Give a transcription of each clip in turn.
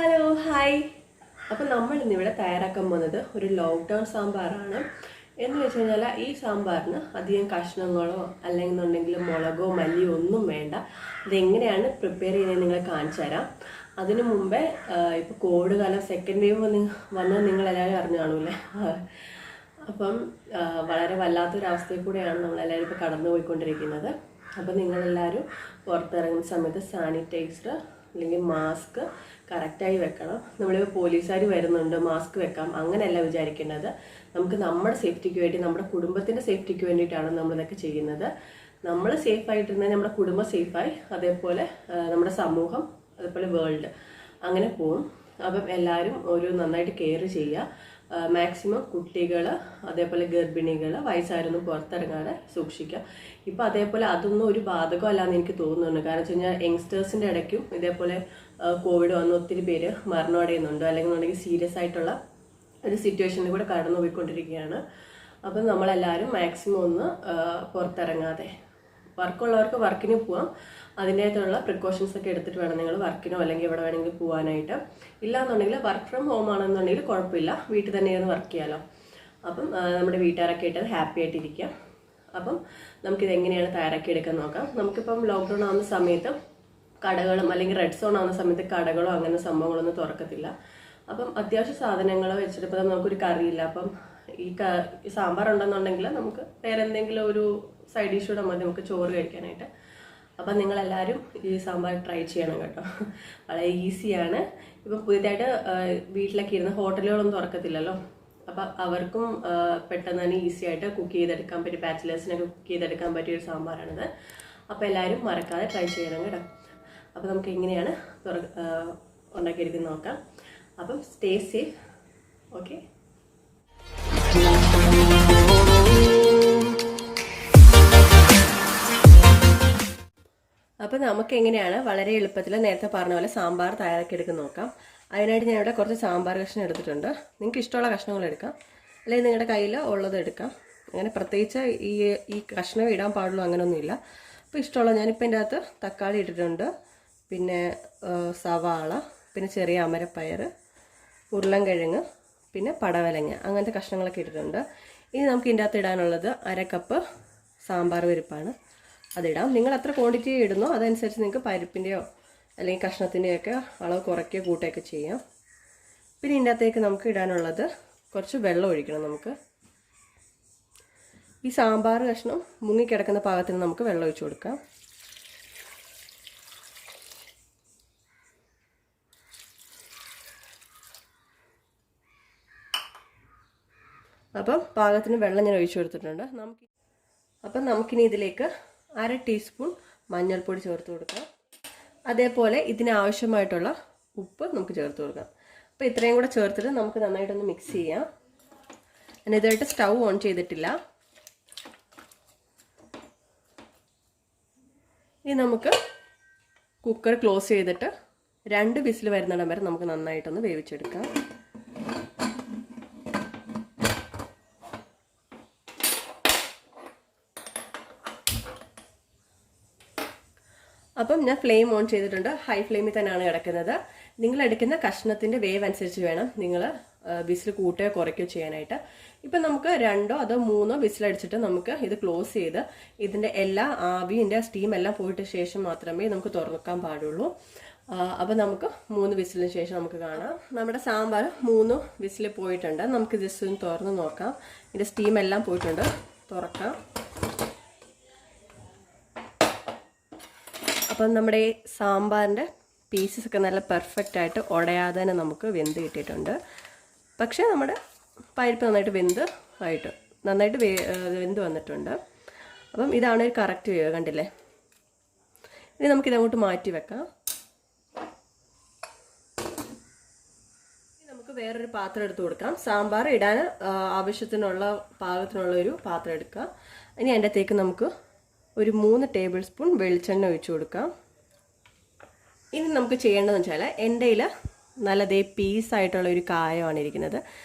Hello hi. അപ്പോൾ നമ്മൾ ഇന്നിവിടെ തയ്യാറാക്കാൻ പോകുന്നത് ഒരു ലോക്ക്ഡൗൺ സാമ്പാറാണ്. എന്ന് വെച്ച് കഴിഞ്ഞാൽ ഈ സാമ്പാറിന് അധികം കഷ്ണങ്ങളോ അല്ലെന്നുണ്ടെങ്കിൽ മുളകോ മല്ലിയോ ഒന്നും വേണ്ട. ഇതെങ്ങനെയാണ് പ്രിപ്പയർ ചെയ്യുന്നത് നിങ്ങളെ കാണിച്ചു തരാം. അതിനു മുമ്പേ ഇപ്പോൾ കോവിഡ് കാലം സെക്കൻഡ് വേവ് വന്നത് നിങ്ങളെല്ലാവരും അറിഞ്ഞു കാണൂല്ലേ. അപ്പം വളരെ വല്ലാത്തൊരവസ്ഥയിൽ കൂടെയാണ് നമ്മളെല്ലാവരും ഇപ്പോൾ കടന്നു പോയിക്കൊണ്ടിരിക്കുന്നത്. അപ്പം നിങ്ങളെല്ലാവരും പുറത്തിറങ്ങുന്ന സമയത്ത് സാനിറ്റൈസർ അല്ലെങ്കിൽ മാസ്ക് കറക്റ്റായി വെക്കണം. നമ്മളിപ്പോൾ പോലീസുകാർ വരുന്നുണ്ട് മാസ്ക് വെക്കാം അങ്ങനെയല്ല വിചാരിക്കേണ്ടത്. നമുക്ക് നമ്മുടെ സേഫ്റ്റിക്ക് വേണ്ടി നമ്മുടെ കുടുംബത്തിൻ്റെ സേഫ്റ്റിക്ക് വേണ്ടിയിട്ടാണ് നമ്മളിതൊക്കെ ചെയ്യുന്നത്. നമ്മൾ സേഫായിട്ടിരുന്നാൽ നമ്മുടെ കുടുംബം സേഫായി, അതേപോലെ നമ്മുടെ സമൂഹം, അതേപോലെ വേൾഡ് അങ്ങനെ പോവും. അപ്പം എല്ലാവരും ഒരു നന്നായിട്ട് കെയർ ചെയ്യുക. മാക്സിമം കുട്ടികൾ, അതേപോലെ ഗർഭിണികൾ, വയസ്സായൊന്നും പുറത്തിറങ്ങാതെ സൂക്ഷിക്കുക. ഇപ്പം അതേപോലെ അതൊന്നും ഒരു ബാധകമല്ലാന്ന് എനിക്ക് തോന്നുന്നുണ്ട്. കാരണം വെച്ച് കഴിഞ്ഞാൽ യങ്സ്റ്റേഴ്സിൻ്റെ ഇടയ്ക്കും ഇതേപോലെ കോവിഡ് വന്ന് ഒത്തിരി പേര് മരണമടയുന്നുണ്ട്, അല്ലെങ്കിൽ സീരിയസ് ആയിട്ടുള്ള ഒരു സിറ്റുവേഷനിൽ കൂടെ കടന്നു പോയിക്കൊണ്ടിരിക്കുകയാണ്. അപ്പം നമ്മളെല്ലാവരും മാക്സിമം ഒന്ന് പുറത്തിറങ്ങാതെ, വർക്കുള്ളവർക്ക് വർക്കിന് പോവാം, അതിൻ്റെതായിട്ടുള്ള പ്രിക്കോഷൻസ് ഒക്കെ എടുത്തിട്ട് വേണം നിങ്ങൾ വർക്കിനോ അല്ലെങ്കിൽ എവിടെ വേണമെങ്കിൽ പോകാനായിട്ട്. ഇല്ലാന്നുണ്ടെങ്കിൽ വർക്ക് ഫ്രം ഹോം ആണെന്നുണ്ടെങ്കിൽ കുഴപ്പമില്ല, വീട്ടിൽ തന്നെ ഇരുന്ന് വർക്ക് ചെയ്യാമല്ലോ. അപ്പം നമ്മുടെ വീട്ടുകാരൊക്കെ ആയിട്ട് ഹാപ്പി ആയിട്ടിരിക്കാം. അപ്പം നമുക്കിത് എങ്ങനെയാണ് തയ്യാറാക്കി എടുക്കാൻ നോക്കാം. നമുക്കിപ്പം ലോക്ക്ഡൗൺ ആവുന്ന സമയത്ത് കടകളും അല്ലെങ്കിൽ റെഡ് സോൺ ആവുന്ന സമയത്ത് കടകളോ അങ്ങനെ സംഭവങ്ങളൊന്നും തുറക്കത്തില്ല. അപ്പം അത്യാവശ്യ സാധനങ്ങൾ വെച്ചിട്ട് ഇപ്പം നമുക്കൊരു കറിയില്ല, അപ്പം ഈ സാമ്പാർ ഉണ്ടെന്നുണ്ടെങ്കിൽ നമുക്ക് വേറെ എന്തെങ്കിലും ഒരു സൈഡ് ഡിഷൂടെ മതി നമുക്ക് ചോറ് കഴിക്കാനായിട്ട്. അപ്പം നിങ്ങളെല്ലാവരും ഈ സാമ്പാർ ട്രൈ ചെയ്യണം കേട്ടോ. വളരെ ഈസിയാണ്. ഇപ്പം പുതിയതായിട്ട് വീട്ടിലൊക്കെ ഇരുന്ന് ഹോട്ടലുകളൊന്നും തുറക്കത്തില്ലല്ലോ, അപ്പം അവർക്കും പെട്ടെന്ന് തന്നെ ഈസി ആയിട്ട് കുക്ക് ചെയ്തെടുക്കാൻ പറ്റിയ, ബാച്ചിലേഴ്സിനൊക്കെ കുക്ക് ചെയ്തെടുക്കാൻ പറ്റിയൊരു സാമ്പാറാണിത്. അപ്പം എല്ലാവരും മറക്കാതെ ട്രൈ ചെയ്യണം കേട്ടോ. അപ്പം നമുക്ക് എങ്ങനെയാണ് ഉണ്ടാക്കിയെടുക്കുന്നത് നോക്കാം. അപ്പം സ്റ്റേ സേഫ്. ഓക്കെ. അപ്പം നമുക്ക് എങ്ങനെയാണ് വളരെ എളുപ്പത്തിൽ നേരത്തെ പറഞ്ഞ പോലെ സാമ്പാർ തയ്യാറാക്കി എടുക്കുന്ന നോക്കാം. അതിനായിട്ട് ഞാൻ ഇവിടെ കുറച്ച് സാമ്പാർ കഷ്ണം എടുത്തിട്ടുണ്ട്. നിങ്ങൾക്ക് ഇഷ്ടമുള്ള കഷ്ണങ്ങൾ എടുക്കാം, അല്ലെങ്കിൽ നിങ്ങളുടെ കയ്യിൽ ഉള്ളത് എടുക്കാം. അങ്ങനെ പ്രത്യേകിച്ച് ഈ കഷ്ണം ഇടാൻ പാടുള്ളൂ അങ്ങനെയൊന്നുമില്ല. അപ്പോൾ ഇഷ്ടമുള്ള, ഞാനിപ്പോൾ എൻ്റെ അകത്ത് തക്കാളി ഇട്ടിട്ടുണ്ട്, പിന്നെ സവാള, പിന്നെ ചെറിയ അമരപ്പയർ, ഉരുളൻകിഴങ്ങ്, പിന്നെ പടവലങ്ങ, അങ്ങനത്തെ കഷ്ണങ്ങളൊക്കെ ഇട്ടിട്ടുണ്ട്. ഇനി നമുക്ക് ഇതിൻ്റെ അകത്ത് ഇടാനുള്ളത് 1/2 കപ്പ് സാമ്പാർ പരിപ്പാണ്. അതിടാം. നിങ്ങൾ എത്ര ക്വാണ്ടിറ്റി ഇടുന്നോ അതനുസരിച്ച് നിങ്ങൾക്ക് പരിപ്പിൻ്റെയോ അല്ലെങ്കിൽ കഷ്ണത്തിൻ്റെയൊക്കെ അളവ് കുറയ്ക്കുകയോ കൂട്ടുകയൊക്കെ ചെയ്യാം. പിന്നെ ഇതിൻ്റെ അകത്തേക്ക് നമുക്ക് ഇടാനുള്ളത് കുറച്ച് വെള്ളം ഒഴിക്കണം. നമുക്ക് ഈ സാമ്പാർ കഷ്ണം മുങ്ങിക്കിടക്കുന്ന പാകത്തിന് നമുക്ക് വെള്ളം ഒഴിച്ചു കൊടുക്കാം. അപ്പം പാകത്തിന് വെള്ളം ഞാൻ ഒഴിച്ചു കൊടുത്തിട്ടുണ്ട്. നമുക്കിനി ഇതിലേക്ക് 1/2 ടീസ്പൂൺ മഞ്ഞൾപ്പൊടി ചേർത്ത് കൊടുക്കാം. അതേപോലെ ഇതിനാവശ്യമായിട്ടുള്ള ഉപ്പ് നമുക്ക് ചേർത്ത് കൊടുക്കാം. അപ്പോൾ ഇത്രയും കൂടെ ചേർത്തിട്ട് നമുക്ക് നന്നായിട്ടൊന്ന് മിക്സ് ചെയ്യാം. ഞാൻ ഇതായിട്ട് സ്റ്റൗ ഓൺ ചെയ്തിട്ടില്ല. ഇനി നമുക്ക് കുക്കർ ക്ലോസ് ചെയ്തിട്ട് 2 വിസിൽ വരുന്നിടം വരെ നമുക്ക് നന്നായിട്ടൊന്ന് വേവിച്ചെടുക്കാം. അപ്പം ഞാൻ ഫ്ലെയിം ഓൺ ചെയ്തിട്ടുണ്ട്. ഹൈ ഫ്ലെയിമിൽ തന്നെയാണ് കിടക്കുന്നത്. നിങ്ങൾ എടുക്കുന്ന കഷ്ണത്തിൻ്റെ വേവ് അനുസരിച്ച് വേണം നിങ്ങൾ വിസിൽ കൂട്ടുകയോ കുറയ്ക്കുകയോ ചെയ്യാനായിട്ട്. ഇപ്പം നമുക്ക് 2 അതോ 3 വിസിലടിച്ചിട്ട് നമുക്ക് ഇത് ക്ലോസ് ചെയ്ത് ഇതിൻ്റെ എല്ലാ ആവിൻ്റെ സ്റ്റീം എല്ലാം പോയിട്ട് ശേഷം മാത്രമേ നമുക്ക് തുറക്കാൻ പാടുള്ളൂ. അപ്പം നമുക്ക് 3 വിസിലിന് ശേഷം നമുക്ക് കാണാം. നമ്മുടെ സാമ്പാർ 3 വിസിൽ പോയിട്ടുണ്ട്. നമുക്ക് ജസ്റ്റ് ഒന്ന് തുറന്ന് നോക്കാം. ഇതിൻ്റെ സ്റ്റീം എല്ലാം പോയിട്ടുണ്ട്. തുറക്കാം. അപ്പം നമ്മുടെ ഈ സാമ്പാറിൻ്റെ പീസസ് ഒക്കെ നല്ല പെർഫെക്റ്റ് ആയിട്ട് ഉടയാതെ തന്നെ നമുക്ക് വെന്ത് കിട്ടിയിട്ടുണ്ട്. പക്ഷേ നമ്മുടെ പരിപ്പ് നന്നായിട്ട് നന്നായിട്ട് വെന്ത് വന്നിട്ടുണ്ട്. അപ്പം ഇതാണ് ഒരു കറക്റ്റ് വേവ്, കണ്ടില്ലേ? ഇനി നമുക്കിതങ്ങോട്ട് മാറ്റി വെക്കാം. ഇനി നമുക്ക് വേറൊരു പാത്രം എടുത്ത് കൊടുക്കാം. സാമ്പാർ ഇടാൻ ആവശ്യത്തിനുള്ള പാകത്തിനുള്ള ഒരു പാത്രം എടുക്കാം. ഇനി അതിൻ്റെ അകത്തേക്ക് നമുക്ക് ഒരു 3 ടേബിൾ സ്പൂൺ വെളിച്ചെണ്ണ ഒഴിച്ചു കൊടുക്കാം. ഇനി നമുക്ക് ചെയ്യേണ്ടതെന്ന് വെച്ചാൽ എൻ്റെ കയ്യിൽ നല്ലതേ പീസായിട്ടുള്ള ഒരു കായമാണ് ഇരിക്കുന്നത്.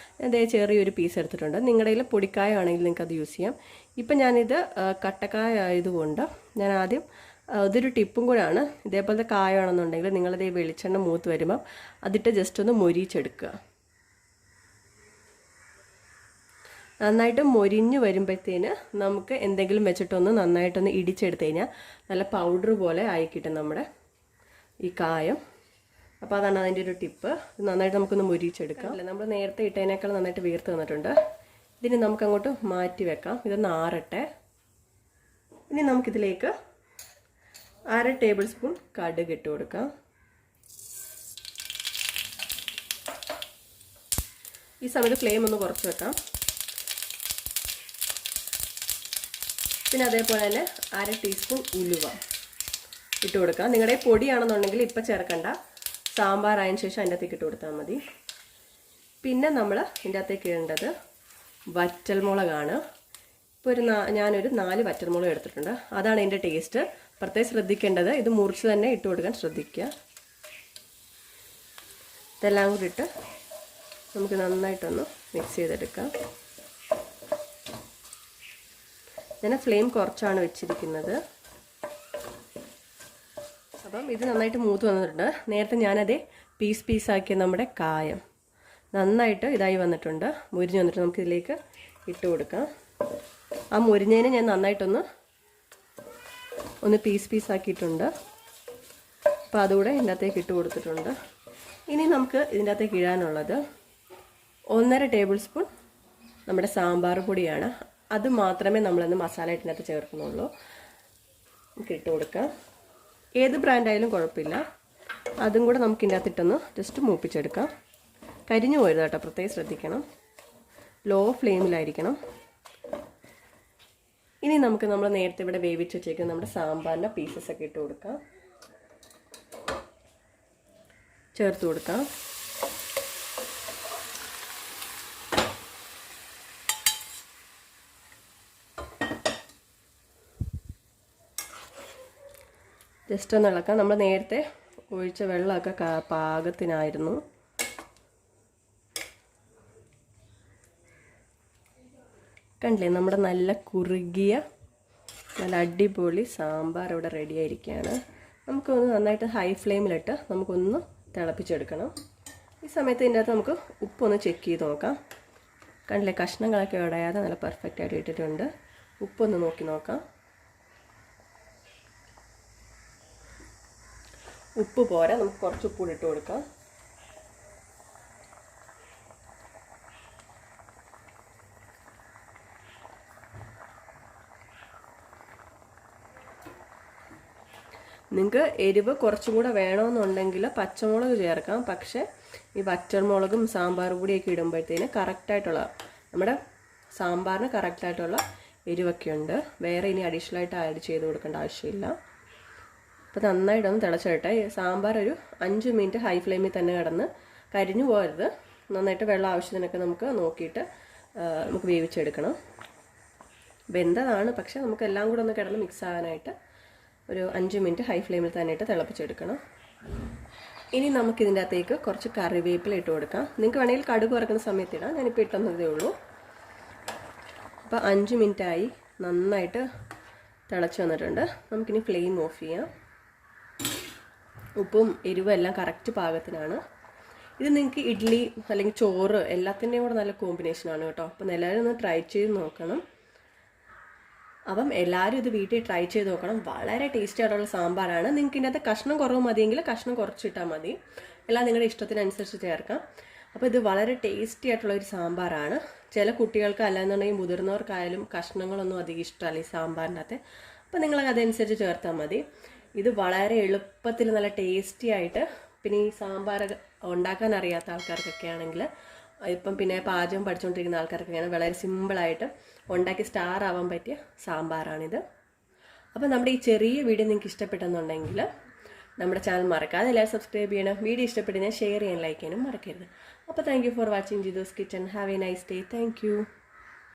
അതേ ചെറിയൊരു പീസ് എടുത്തിട്ടുണ്ട്. നിങ്ങളുടെ കയ്യിൽ പൊടിക്കായ ആണെങ്കിൽ നിങ്ങൾക്ക് അത് യൂസ് ചെയ്യാം. ഇപ്പം ഞാനിത് കട്ടക്കായ ആയതുകൊണ്ട് ഞാൻ ആദ്യം അതൊരു ടിപ്പും കൂടെയാണ്. ഇതേപോലത്തെ കായമാണെന്നുണ്ടെങ്കിൽ നിങ്ങളത് വെളിച്ചെണ്ണ മൂത്ത് വരുമ്പം അതിട്ട് ജസ്റ്റ് ഒന്ന് മൊരിച്ചെടുക്കുക. നന്നായിട്ട് മൊരിഞ്ഞ് വരുമ്പോഴത്തേന് നമുക്ക് എന്തെങ്കിലും വെച്ചിട്ടൊന്ന് നന്നായിട്ടൊന്ന് ഇടിച്ചെടുത്ത് കഴിഞ്ഞാൽ നല്ല പൗഡർ പോലെ ആയി കിട്ടും നമ്മുടെ ഈ കായം. അപ്പോൾ അതാണ് അതിൻ്റെ ഒരു ടിപ്പ്. നന്നായിട്ട് നമുക്കൊന്ന് മുരിച്ചെടുക്കാം. അല്ല, നമ്മൾ നേരത്തെ ഇട്ടതിനേക്കാൾ നന്നായിട്ട് വീർത്ത് വന്നിട്ടുണ്ട്. ഇതിന് നമുക്കങ്ങോട്ട് മാറ്റി വെക്കാം. ഇതൊന്ന് ആറട്ടെ. ഇനി നമുക്കിതിലേക്ക് 1/2 ടേബിൾ സ്പൂൺ കടുക് ഇട്ട് കൊടുക്കാം. ഈ സമയത്ത് ഫ്ലെയിം ഒന്ന് കുറച്ച് വെക്കാം. പിന്നെ അതേപോലെ തന്നെ 1/2 ടീസ്പൂൺ ഉലുവ ഇട്ട് കൊടുക്കാം. നിങ്ങളുടെ പൊടിയാണെന്നുണ്ടെങ്കിൽ ഇപ്പം ചേർക്കണ്ട, സാമ്പാർ ആയതിനു ശേഷം അതിൻ്റെ അകത്തേക്ക് ഇട്ട് കൊടുത്താൽ മതി. പിന്നെ നമ്മൾ ഇതിൻ്റെ അകത്തേക്ക് ഇടേണ്ടത് വറ്റൽമുളകാണ്. ഇപ്പോൾ ഞാനൊരു 4 വറ്റൽമുളക് എടുത്തിട്ടുണ്ട്. അതാണ് ഇതിൻ്റെ ടേസ്റ്റ്. പ്രത്യേകം ശ്രദ്ധിക്കേണ്ടത് ഇത് മുറിച്ച് തന്നെ ഇട്ട് കൊടുക്കാൻ ശ്രദ്ധിക്കുക. ഇതെല്ലാം കൂടി ഇട്ട് നമുക്ക് നന്നായിട്ടൊന്ന് മിക്സ് ചെയ്തെടുക്കാം. ഞാൻ ഫ്ലെയിം കുറച്ചാണ് വെച്ചിരിക്കുന്നത്. അപ്പം ഇത് നന്നായിട്ട് മൂത്ത് വന്നിട്ടുണ്ട്. നേരത്തെ ഞാനത് പീസാക്കിയ നമ്മുടെ കായം നന്നായിട്ട് ഇതായി വന്നിട്ടുണ്ട്, മുരിഞ്ഞ് വന്നിട്ട് നമുക്കിതിലേക്ക് ഇട്ട് കൊടുക്കാം. ആ മുരിഞ്ഞതിനെ ഞാൻ നന്നായിട്ടൊന്ന് പീസാക്കിയിട്ടുണ്ട്. അപ്പോൾ അതുകൂടെ ഇതിൻ്റെ അകത്തേക്ക് ഇട്ട് കൊടുത്തിട്ടുണ്ട്. ഇനി നമുക്ക് ഇതിൻ്റെ അകത്തേക്ക് ഇടാനുള്ളത് 1.5 ടേബിൾ സ്പൂൺ നമ്മുടെ സാമ്പാർ പൊടിയാണ്. അത് മാത്രമേ നമ്മളിന്ന് മസാല ഇതിനകത്ത് ചേർക്കുന്നുള്ളൂ. നമുക്ക് ഇട്ട് കൊടുക്കാം. ഏത് ബ്രാൻഡായാലും കുഴപ്പമില്ല. അതും കൂടെ നമുക്ക് ഇതിൻ്റെ അകത്തിട്ടൊന്ന് ജസ്റ്റ് മൂപ്പിച്ചെടുക്കാം. കരിഞ്ഞു പോയത് കേട്ടോ, പ്രത്യേകം ശ്രദ്ധിക്കണം. ലോ ഫ്ലെയിമിലായിരിക്കണം. ഇനി നമുക്ക് നമ്മൾ നേരത്തെ ഇവിടെ വേവിച്ച് വെച്ചേക്കുന്ന നമ്മുടെ സാമ്പാറിൻ്റെ പീസസ് ഒക്കെ ഇട്ട് കൊടുക്കാം, ചേർത്ത് കൊടുക്കാം. ജസ്റ്റ് ഒന്ന് ഇളക്കാം. നമ്മൾ നേരത്തെ ഒഴിച്ച വെള്ളമൊക്കെ പാകത്തിനായിരുന്നു. കണ്ടില്ലേ, നമ്മുടെ നല്ല കുറുകിയ നല്ല അടിപൊളി സാമ്പാർ ഇവിടെ റെഡി ആയിരിക്കുകയാണ്. നമുക്കൊന്ന് നന്നായിട്ട് ഹൈ ഫ്ലെയിമിലിട്ട് നമുക്കൊന്ന് തിളപ്പിച്ചെടുക്കണം. ഈ സമയത്ത് ഇതിൻ്റെ അകത്ത് നമുക്ക് ഉപ്പൊന്ന് ചെക്ക് ചെയ്ത് നോക്കാം. കണ്ടില്ലേ, കഷ്ണങ്ങളൊക്കെ ഉടയാതെ നല്ല പെർഫെക്റ്റായിട്ട് ഇട്ടിട്ടുണ്ട്. ഉപ്പൊന്ന് നോക്കി നോക്കാം. ഉപ്പ് പോരാ, നമുക്ക് കുറച്ച് ഉപ്പ് ഇട്ട് കൊടുക്കാം. നിങ്ങൾക്ക് എരിവ് കുറച്ചും കൂടെ വേണമെന്നുണ്ടെങ്കിൽ പച്ചമുളക് ചേർക്കാം. പക്ഷേ ഈ വറ്റൽമുളകും സാമ്പാർ പൊടിയൊക്കെ ഇടുമ്പോഴത്തേന് കറക്റ്റായിട്ടുള്ള നമ്മുടെ സാമ്പാറിന് കറക്റ്റായിട്ടുള്ള എരിവൊക്കെ ഉണ്ട്. വേറെ ഇനി അഡീഷണലായിട്ട് ആഡ് ചെയ്ത് കൊടുക്കേണ്ട ആവശ്യമില്ല. അപ്പോൾ നന്നായിട്ടൊന്ന് തിളച്ചിട്ടെ. സാമ്പാർ ഒരു 5 മിനിറ്റ് ഹൈ ഫ്ലെയിമിൽ തന്നെ കിടന്ന് കരിഞ്ഞു പോകരുത്. നന്നായിട്ട് വെള്ളം ആവശ്യത്തിനൊക്കെ നമുക്ക് നോക്കിയിട്ട് നമുക്ക് വേവിച്ചെടുക്കണം. വെന്തതാണ്, പക്ഷേ നമുക്ക് എല്ലാം കൂടെ ഒന്ന് കിടന്ന് മിക്സ് ആകാനായിട്ട് ഒരു 5 മിനിറ്റ് ഹൈ ഫ്ലെയിമിൽ തന്നെ ഇട്ട് തിളപ്പിച്ചെടുക്കണം. ഇനി നമുക്കിതിൻ്റെ അകത്തേക്ക് കുറച്ച് കറിവേപ്പില ഇട്ട് കൊടുക്കാം. നിങ്ങൾക്ക് വേണമെങ്കിൽ കടുക് വറക്കുന്ന സമയത്ത് ഇടാം, ഞാനിപ്പോൾ ഇട്ടെന്നതേ ഉള്ളൂ. അപ്പോൾ 5 മിനിറ്റായി, നന്നായിട്ട് തിളച്ച് വന്നിട്ടുണ്ട്. നമുക്കിനി ഫ്ലെയിം ഓഫ് ചെയ്യാം. ഉപ്പും എരിവും എല്ലാം കറക്റ്റ് പാകത്തിനാണ്. ഇത് നിങ്ങൾക്ക് ഇഡ്ഡലി അല്ലെങ്കിൽ ചോറ് എല്ലാത്തിൻ്റെയും കൂടെ നല്ല കോമ്പിനേഷനാണ് കേട്ടോ. അപ്പം എല്ലാവരും ഒന്ന് ട്രൈ ചെയ്ത് നോക്കണം. അപ്പം എല്ലാവരും ഇത് വീട്ടിൽ ട്രൈ ചെയ്ത് നോക്കണം. വളരെ ടേസ്റ്റി ആയിട്ടുള്ള സാമ്പാറാണ്. നിങ്ങൾക്ക് ഇതിനകത്ത് കഷ്ണം കുറവ് മതിയെങ്കിൽ കഷ്ണം കുറച്ചിട്ടാൽ മതി, എല്ലാം നിങ്ങളുടെ ഇഷ്ടത്തിനനുസരിച്ച് ചേർക്കാം. അപ്പോൾ ഇത് വളരെ ടേസ്റ്റി ആയിട്ടുള്ള ഒരു സാമ്പാറാണ്. ചില കുട്ടികൾക്ക് അല്ലാന്നുണ്ടെങ്കിൽ മുതിർന്നവർക്കായാലും കഷ്ണങ്ങളൊന്നും അധികം ഇഷ്ടമല്ല ഈ സാമ്പാറിനകത്ത്. അപ്പോൾ നിങ്ങളത് അതനുസരിച്ച് ചേർത്താൽ മതി. ഇത് വളരെ എളുപ്പത്തിൽ നല്ല ടേസ്റ്റി ആയിട്ട്, പിന്നെ ഈ സാമ്പാർ ഉണ്ടാക്കാൻ അറിയാത്ത ആൾക്കാർക്കൊക്കെ ആണെങ്കിൽ, ഇപ്പം പിന്നെ പാചകം പഠിച്ചുകൊണ്ടിരിക്കുന്ന ആൾക്കാർക്കൊക്കെയാണ് വളരെ സിമ്പിളായിട്ട് ഉണ്ടാക്കി സ്റ്റാർ ആവാൻ പറ്റിയ സാമ്പാറാണിത്. അപ്പോൾ നമ്മുടെ ഈ ചെറിയ വീഡിയോ നിങ്ങൾക്ക് ഇഷ്ടപ്പെട്ടെന്നുണ്ടെങ്കിൽ നമ്മുടെ ചാനൽ മറക്കാതെ എല്ലാവരും സബ്സ്ക്രൈബ് ചെയ്യണം. വീഡിയോ ഇഷ്ടപ്പെട്ടു ഞാൻ ഷെയർ ചെയ്യാൻ, ലൈക്ക് ചെയ്യാനും മറക്കരുത്. അപ്പോൾ thank you for watching Jithu's kitchen. Have a nice day. Thank U.